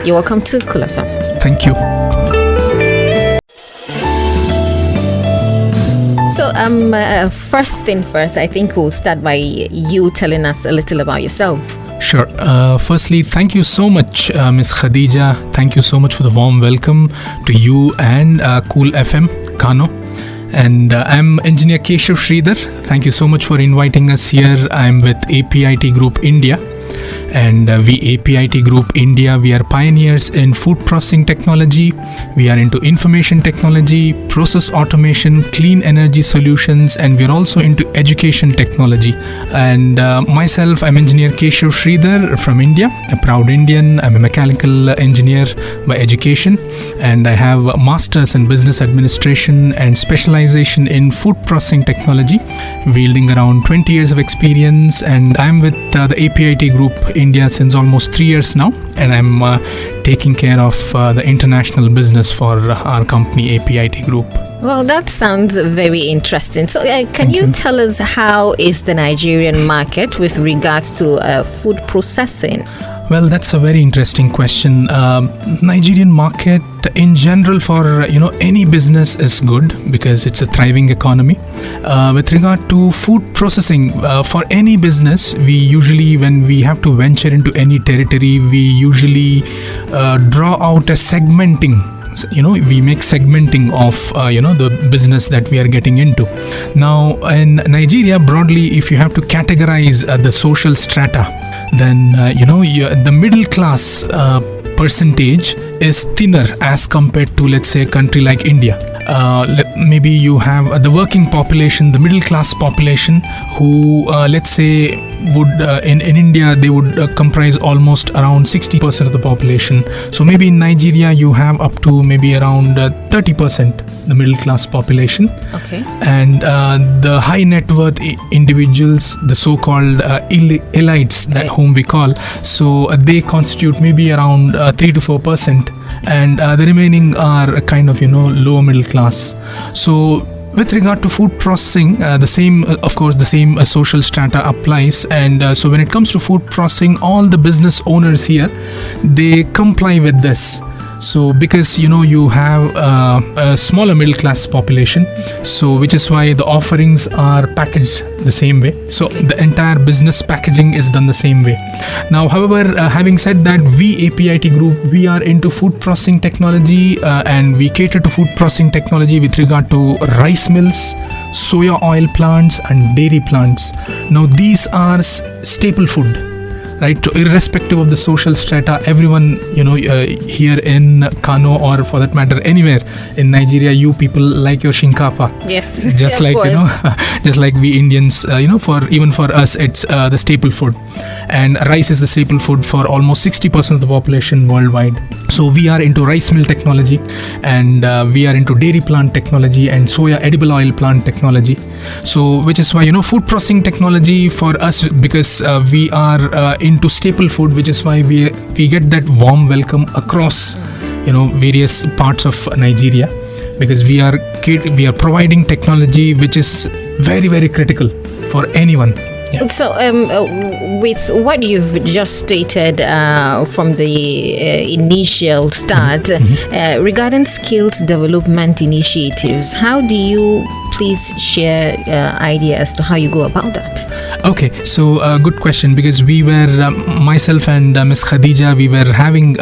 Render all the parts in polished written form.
You're welcome to Cool FM. Thank you. So, first thing first, I think we'll start by you telling us a little about yourself. Sure. Firstly, thank you so much, Ms. Khadija. Thank you so much for the warm welcome to you and Cool FM, Kano. And I'm Engineer Keshav Sridhar. Thank you so much for inviting us here. I'm with APIT Group India. And we APIT Group India, we are pioneers in food processing technology. We are into information technology, process automation, clean energy solutions, and we're also into education technology. And myself, I'm Engineer Keshav Sridhar from India, a proud Indian. I'm a mechanical engineer by education, and I have a master's in business administration and specialization in food processing technology, wielding around 20 years of experience. And I'm with the APIT Group India since almost 3 years now, and I'm taking care of the international business for our company APIT Group. Well, that sounds very interesting. So can you tell us how is the Nigerian market with regards to food processing? Well, that's a very interesting question. Nigerian market in general for any business is good because it's a thriving economy. With regard to food processing, for any business, we usually, when we have to venture into any territory, we usually draw out a segmenting. We make segmenting of the business that we are getting into. Now in Nigeria, broadly, if you have to categorize the social strata, then the middle class percentage is thinner as compared to, let's say, a country like India. Maybe you have the working population, the middle class population, who let's say would in India they would comprise almost around 60% of the population. So maybe in Nigeria you have up to maybe around 30% the middle class population. Okay. And the high net worth individuals, the so-called elites, that whom we call, so they constitute maybe around 3 to 4%, and the remaining are kind of lower middle class. So with regard to food processing, the same social strata applies. And so when it comes to food processing, all the business owners here, they comply with this. So because you have a smaller middle class population, so which is why the offerings are packaged the same way. So the entire business packaging is done the same way. Now, however, having said that, we APIT Group, we are into food processing technology, and we cater to food processing technology with regard to rice mills, soya oil plants, and dairy plants. Now these are staple food. Right, so irrespective of the social strata, everyone, here in Kano, or for that matter anywhere in Nigeria, you people like your shinkafa. Yes, just like just like we Indians, for us, it's the staple food, and rice is the staple food for almost 60% of the population worldwide. So we are into rice mill technology, and we are into dairy plant technology and soya edible oil plant technology. So which is why food processing technology for us, because we are into staple food, which is why we get that warm welcome across various parts of Nigeria, because we are providing technology which is very, very critical for anyone. Yeah. So with what you've just stated from the initial start, regarding skills development initiatives, how do you please share idea as to how you go about that? Okay, so good question, because we were, myself and Ms. Khadija, we were having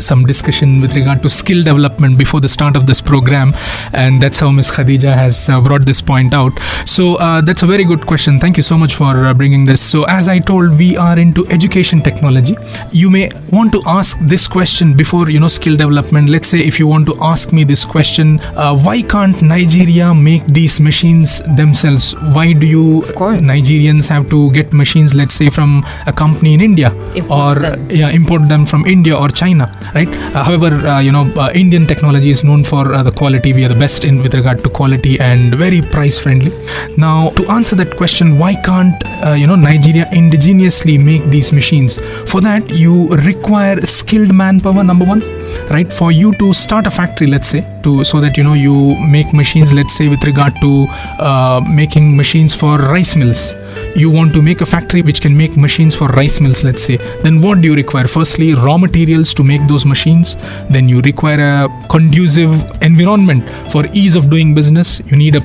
some discussion with regard to skill development before the start of this program, and that's how Ms. Khadija has brought this point out. So that's a very good question. Thank you so much for bringing this. So as I told, we are into education technology. You may want to ask this question before skill development. Let's say if you want to ask me this question, why can't Nigeria make these machines themselves? Why do you Nigerians have to get machines, let's say, from a company in India, import them from India or China, right? However, Indian technology is known for the quality. We are the best in with regard to quality and very price friendly. Now, to answer that question, why can't Nigeria indigenously make these machines? For that, you require skilled manpower, number one. right? For you to start a factory, let's say, so that you make machines, let's say with regard to making machines for rice mills. You want to make a factory which can make machines for rice mills, let's say. Then what do you require? Firstly, raw materials to make those machines. Then you require a conducive environment for ease of doing business. You need a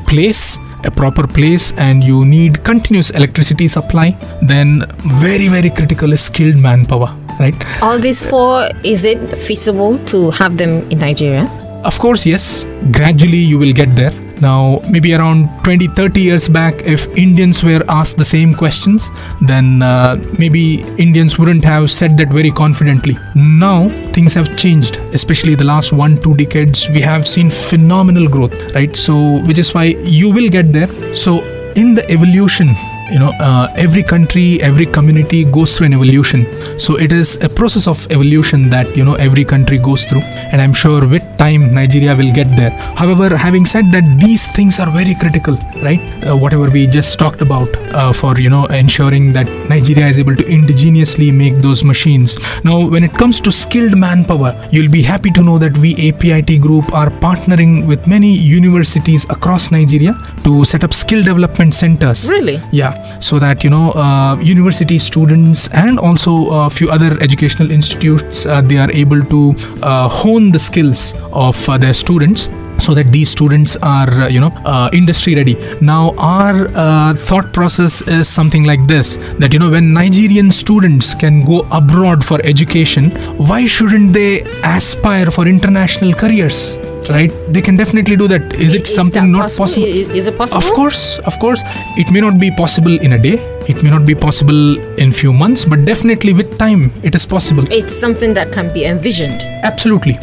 proper place, and you need continuous electricity supply. Then very, very critical is skilled manpower, right? All these four, is it feasible to have them in Nigeria? Of course, yes. Gradually you will get there. Now, maybe around 20-30 years back, if Indians were asked the same questions, then maybe Indians wouldn't have said that very confidently. Now, things have changed, especially the last 1-2 decades. We have seen phenomenal growth, right? So, which is why you will get there. So, in the evolution, every country, every community goes through an evolution. So it is a process of evolution that every country goes through, and I'm sure with time Nigeria will get there. However, having said that, these things are very critical, right? Whatever we just talked about for ensuring that Nigeria is able to indigenously make those machines. Now, when it comes to skilled manpower, you'll be happy to know that we APIT Group are partnering with many universities across Nigeria to set up skill development centers. Really? Yeah. So that university students and also a few other educational institutes, they are able to hone the skills of their students, so that these students are industry ready. Now our thought process is something like this, that when Nigerian students can go abroad for education, why shouldn't they aspire for international careers? Right, they can definitely do that. Is it something not possible? Is it possible? Of course. It may not be possible in a day. It may not be possible in few months, but definitely with time, it is possible. It's something that can be envisioned. Absolutely.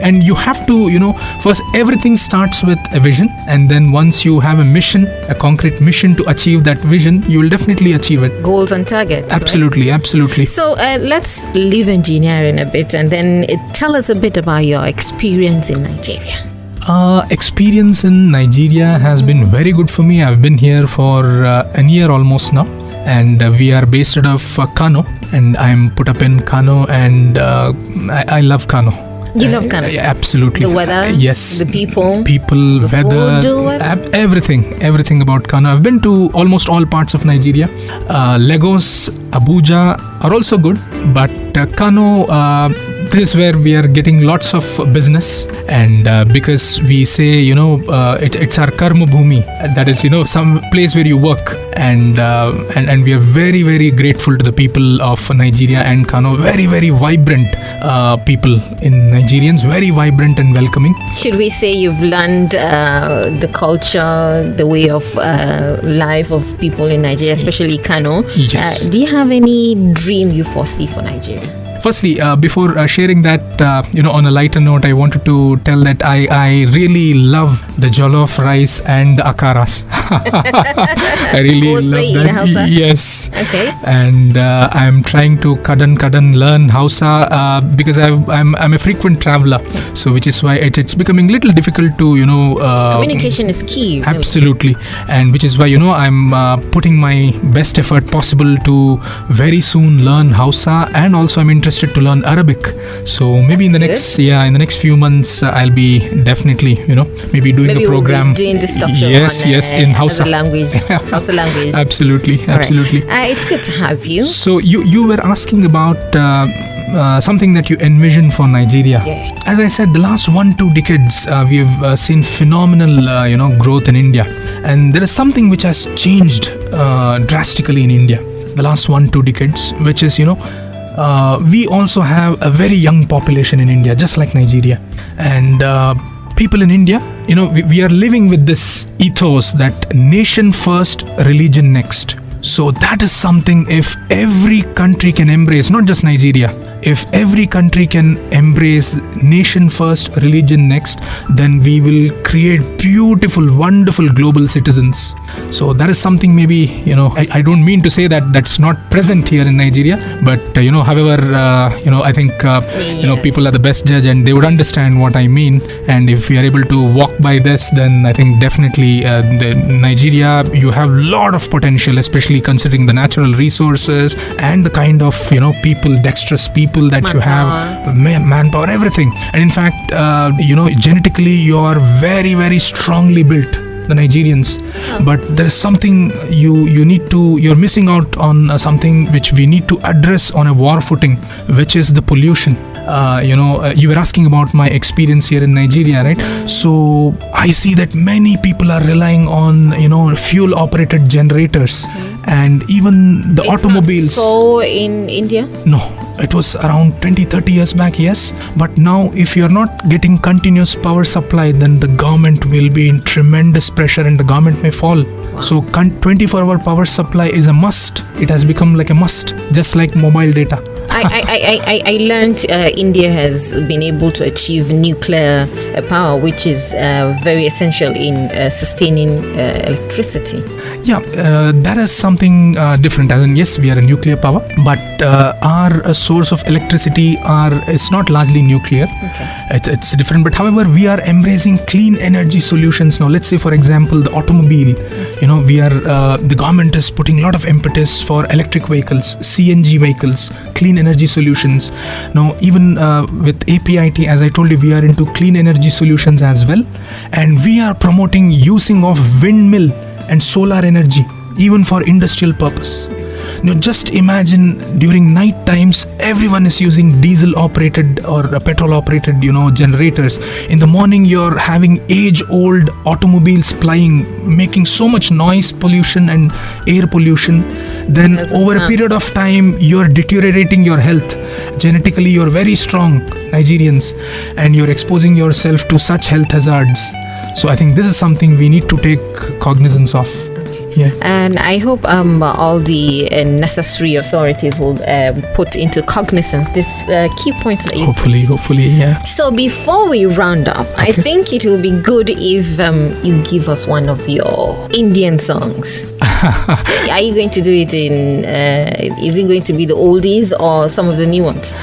And you have to, first everything starts with a vision, and then once you have a concrete mission to achieve that vision, you will definitely achieve it. Goals and targets. Absolutely. So let's leave engineering a bit, and then tell us a bit about your experience in Nigeria. Experience in Nigeria has been very good for me. I've been here for a year almost now, and we are based out of Kano, and I'm put up in Kano, and I love Kano. You love Kano? Absolutely. The weather? Yes. The people? The weather. Everything about Kano. I've been to almost all parts of Nigeria. Lagos, Abuja are also good, but Kano, this is where we are getting lots of business, and because we say it's our karma bhumi, that is some place where you work, and we are very, very grateful to the people of Nigeria and Kano. Very, very vibrant people in Nigerians, very vibrant and welcoming. Should we say you've learned the culture, the way of life of people in Nigeria, especially Kano? Yes. Do you have any dream you foresee for Nigeria? Firstly, before sharing that, on a lighter note, I wanted to tell that I really love the jollof rice and the akaras. I really love that. Yes. Okay. And I'm trying to kadan learn Hausa because I'm a frequent traveler, so which is why it's becoming a little difficult to communication is key. Really. Absolutely, and which is why I'm putting my best effort possible to very soon learn Hausa, and also I'm interested to learn Arabic. So maybe in the next few months I'll be definitely maybe doing a program. We'll be doing this talk show in Hausa language. Hausa language. Absolutely. Right. It's good to have you. So you were asking about something that you envision for Nigeria. Yeah. As I said, the last 1-2 decades we have seen phenomenal growth in India, and there is something which has changed drastically in India the last 1-2 decades, which is we also have a very young population in India, just like Nigeria. And people in India, we are living with this ethos that nation first, religion next. So that is something, if every country can embrace, not just Nigeria, if every country can embrace nation first, religion next, then we will create beautiful, wonderful global citizens. So that is something maybe, I don't mean to say that that's not present here in Nigeria, but, however, I think, people are the best judge, and they would understand what I mean. And if we are able to walk by this, then I think definitely Nigeria, you have a lot of potential, especially considering the natural resources and the kind of, dexterous people people that you have, manpower, everything. And in fact, genetically you are very, very strongly built, the Nigerians. But there is something you're missing out on, something which we need to address on a war footing, which is the pollution. You were asking about my experience here in Nigeria, right? So I see that many people are relying on fuel operated generators, and even the automobiles. So in India? No, it was around 20-30 years back, yes. But now if you're not getting continuous power supply, then the government will be in tremendous pressure and the government may fall. Wow. So 24-hour power supply is a must. It has become like a must, just like mobile data. I learned India has been able to achieve nuclear power, which is very essential in sustaining electricity. Yeah, that is something different. As in, yes, we are a nuclear power, but our source of electricity is not largely nuclear. Okay. It's different. But however, we are embracing clean energy solutions now. Let's say, for example, the automobile. The government is putting a lot of impetus for electric vehicles, CNG vehicles, clean energy solutions. Now, even with APIT, as I told you, we are into clean energy solutions as well, and we are promoting using of windmill and solar energy even for industrial purpose. Just imagine during night times everyone is using diesel operated or petrol operated generators. In the morning you're having age old automobiles plying, making so much noise pollution and air pollution. Then over a period of time you're deteriorating your health. Genetically you're very strong, Nigerians, and you're exposing yourself to such health hazards. So I think this is something we need to take cognizance of. Yeah. And I hope all the necessary authorities will put into cognizance these key points that you hopefully, yeah. So before we round up, okay, I think it will be good if you give us one of your Indian songs. Are you going to do it in is it going to be the oldies or some of the new ones?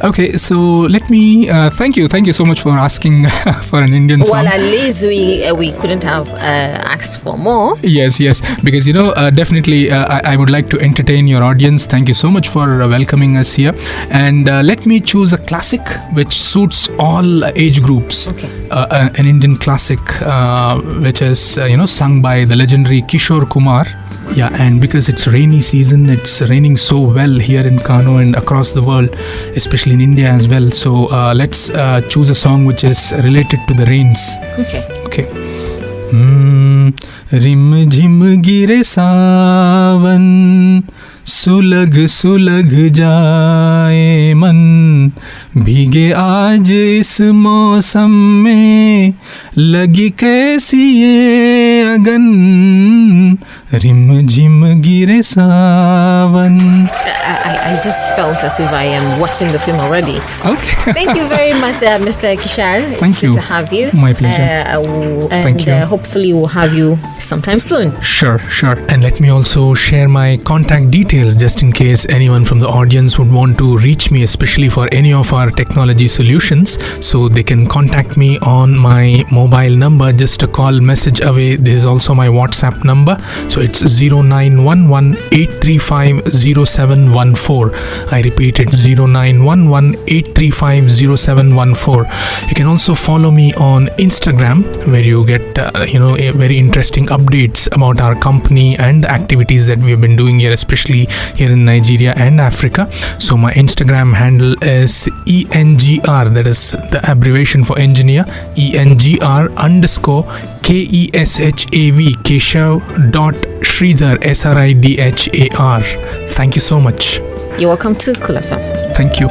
Okay, so let me thank you so much for asking for an Indian song. Well, at least we couldn't have asked for more. Yes, because definitely I would like to entertain your audience. Thank you so much for welcoming us here, and let me choose a classic which suits all age groups. Okay. An Indian classic which is sung by the legendary Kishore Kumar. Yeah, and because it's rainy season, it's raining so well here in Kano and across the world, especially in India as well. So let's choose a song which is related to the rains. Okay. रिम झिम गिरे सावन, सुलग सुलग जाए मन, भीगे आज इस मौसम में, लगी कैसी ये अगन, रिम झिम गिरे सावन. I just felt as if I am watching the film already. Okay. Thank you very much, Mr. Kishar. Thank you. Good to have you. My pleasure. Thank you. Hopefully we'll have you sometime soon. Sure. And let me also share my contact details just in case anyone from the audience would want to reach me, especially for any of our technology solutions. So they can contact me on my mobile number, just a call message away. This is also my WhatsApp number. So it's 0911-835-0714. I repeat it, 0911-835-0714. You can also follow me on Instagram, where you get very interesting updates about our company and the activities that we have been doing here, especially here in Nigeria and Africa. So my Instagram handle is ENGR, that is the abbreviation for engineer, ENGR_KESHAV, Keshav.Sridhar, SRIDHAR. Thank you so much. You're welcome to Kula FM. Thank you.